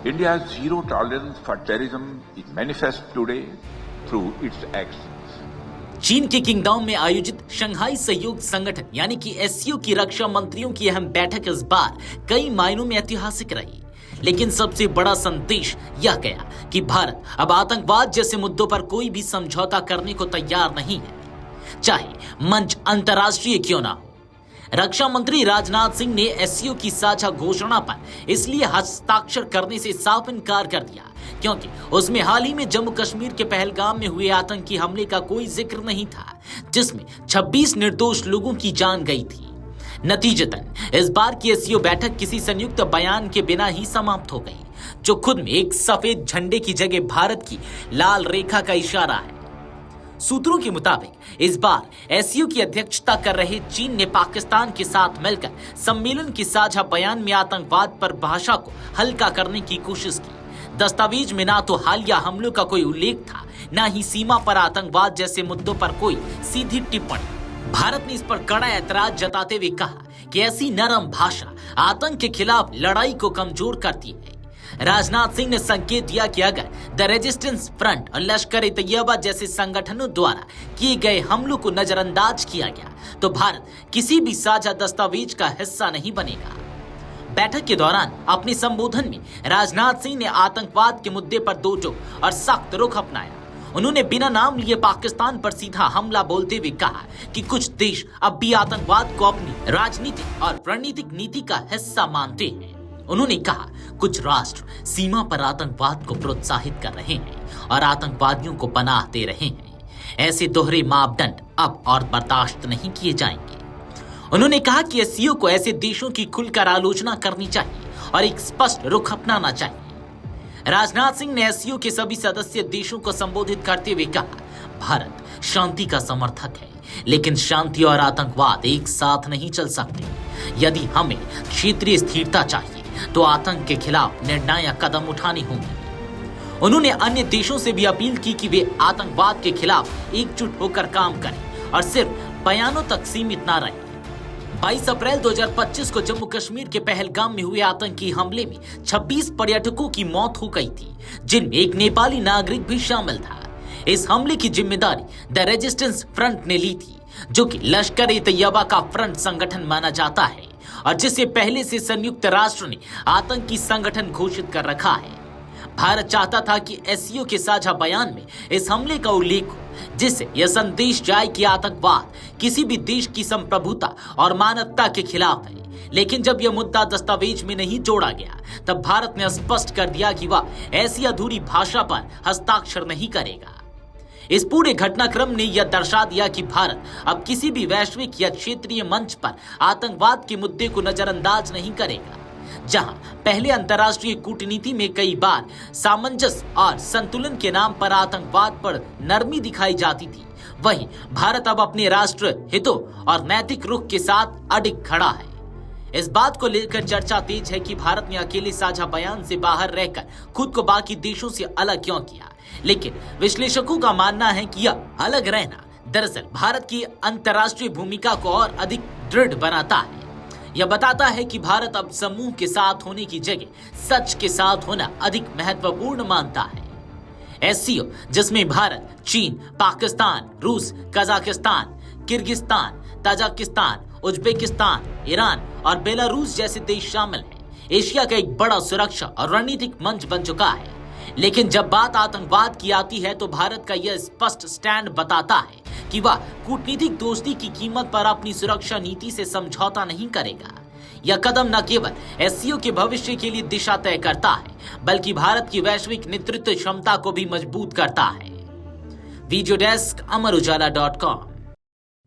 India's zero tolerance for terrorism is manifest today through its actions. चीन के kingdom में आयोजित शंघाई सहयोग संगठन यानी कि एससीओ की रक्षा मंत्रियों की अहम बैठक इस बार कई मायनों में ऐतिहासिक रही। लेकिन सबसे बड़ा संदेश यह गया कि भारत अब आतंकवाद जैसे मुद्दों पर कोई भी समझौता करने को तैयार नहीं है, चाहे मंच अंतर्राष्ट्रीय क्यों ना हो। रक्षा मंत्री राजनाथ सिंह ने एससीओ की साझा घोषणा पर इसलिए हस्ताक्षर करने से साफ इनकार कर दिया क्योंकि उसमें हाल ही में जम्मू कश्मीर के पहलगाम में हुए आतंकी हमले का कोई जिक्र नहीं था, जिसमें 26 निर्दोष लोगों की जान गई थी। नतीजतन इस बार की एससीओ बैठक किसी संयुक्त बयान के बिना ही समाप्त हो गई, जो खुद में एक सफेद झंडे की जगह भारत की लाल रेखा का इशारा है। सूत्रों के मुताबिक इस बार एससीओ की अध्यक्षता कर रहे चीन ने पाकिस्तान के साथ मिलकर सम्मेलन के साझा बयान में आतंकवाद पर भाषा को हल्का करने की कोशिश की। दस्तावेज में ना तो हालिया हमलों का कोई उल्लेख था, ना ही सीमा पर आतंकवाद जैसे मुद्दों पर कोई सीधी टिप्पणी। भारत ने इस पर कड़ा ऐतराज जताते हुए कहा कि ऐसी नरम भाषा आतंक के खिलाफ लड़ाई को कमजोर करती है। राजनाथ सिंह ने संकेत दिया कि अगर द रेजिस्टेंस फ्रंट और लश्कर ए तैयबा जैसे संगठनों द्वारा किए गए हमलों को नजरअंदाज किया गया तो भारत किसी भी साझा दस्तावेज का हिस्सा नहीं बनेगा। बैठक के दौरान अपने संबोधन में राजनाथ सिंह ने आतंकवाद के मुद्दे पर दो टोक और सख्त रुख अपनाया। उन्होंने बिना नाम लिए पाकिस्तान पर सीधा हमला बोलते हुए कहा कि कुछ देश अब भी आतंकवाद को अपनी राजनीतिक और रणनीतिक नीति का हिस्सा मानते हैं। उन्होंने कहा कुछ राष्ट्र सीमा पर आतंकवाद को प्रोत्साहित कर रहे हैं और आतंकवादियों को पनाह दे रहे हैं। ऐसे दोहरे मापदंड अब और बर्दाश्त नहीं किए जाएंगे। उन्होंने कहा कि एससीओ को ऐसे देशों की खुलकर आलोचना करनी चाहिए और एक स्पष्ट रुख अपनाना चाहिए। राजनाथ सिंह ने एससीओ के सभी सदस्य देशों को संबोधित करते हुए कहा भारत शांति का समर्थक है, लेकिन शांति और आतंकवाद एक साथ नहीं चल सकते। यदि हमें क्षेत्रीय स्थिरता चाहिए तो आतंक के खिलाफ निर्णायक कदम उठाने होंगे। उन्होंने अन्य देशों से भी अपील की कि वे आतंकवाद के खिलाफ एकजुट होकर काम करें और सिर्फ बयानों तक सीमित न रहें। 22 अप्रैल 2025 को जम्मू कश्मीर के पहलगाम में हुए आतंकी हमले में 26 पर्यटकों की मौत हो गई थी, जिनमें एक नेपाली नागरिक भी शामिल था। इस हमले की जिम्मेदारी द रेजिस्टेंस फ्रंट ने ली थी, जो कि लश्कर ए तैयबा का फ्रंट संगठन माना जाता है और जिसे पहले से संयुक्त राष्ट्र ने आतंकी संगठन घोषित कर रखा है। भारत चाहता था कि एससीओ के साझा बयान में इस हमले का उल्लेख हो, जिससे यह संदेश जाए कि आतंकवाद किसी भी देश की संप्रभुता और मानवता के खिलाफ है। लेकिन जब यह मुद्दा दस्तावेज में नहीं जोड़ा गया, तब भारत ने स्पष्ट कर दिया कि वह ऐसी अधूरी भाषा पर हस्ताक्षर नहीं करेगा। इस पूरे घटनाक्रम ने यह दर्शा दिया कि भारत अब किसी भी वैश्विक या क्षेत्रीय मंच पर आतंकवाद के मुद्दे को नजरअंदाज नहीं करेगा। जहां पहले अंतर्राष्ट्रीय कूटनीति में कई बार सामंजस्य और संतुलन के नाम पर आतंकवाद पर नरमी दिखाई जाती थी, वहीं भारत अब अपने राष्ट्र हितों और नैतिक रुख के साथ अडिग खड़ा है। इस बात को लेकर चर्चा तेज है कि भारत ने अकेले साझा बयान से बाहर रहकर खुद को बाकी देशों से अलग क्यों किया। लेकिन विश्लेषकों का मानना है कि यह अलग रहना दरअसल भारत की अंतर्राष्ट्रीय भूमिका को और अधिक दृढ़ बनाता है। यह बताता है कि भारत अब समूह के साथ होने की जगह सच के साथ होना अधिक महत्वपूर्ण मानता है। एससीओ, जिसमें भारत, चीन, पाकिस्तान, रूस, Kazakhstan, Kyrgyzstan, Tajikistan, Uzbekistan, Iran और बेलारूस जैसे देश शामिल हैं, एशिया का एक बड़ा सुरक्षा और रणनीतिक मंच बन चुका है। लेकिन जब बात आतंकवाद की आती है तो भारत का यह स्पष्ट स्टैंड बताता है कि वह कूटनीतिक दोस्ती की कीमत पर अपनी सुरक्षा नीति से समझौता नहीं करेगा। यह कदम न केवल एससीओ के भविष्य के लिए दिशा तय करता है, बल्कि भारत की वैश्विक नेतृत्व क्षमता को भी मजबूत करता है। वीडियो डेस्क अमरउजाला.com।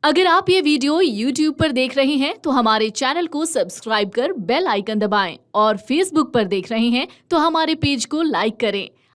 अगर आप ये वीडियो YouTube पर देख रहे हैं तो हमारे चैनल को सब्सक्राइब कर बेल आइकन दबाएं और Facebook पर देख रहे हैं तो हमारे पेज को लाइक करें।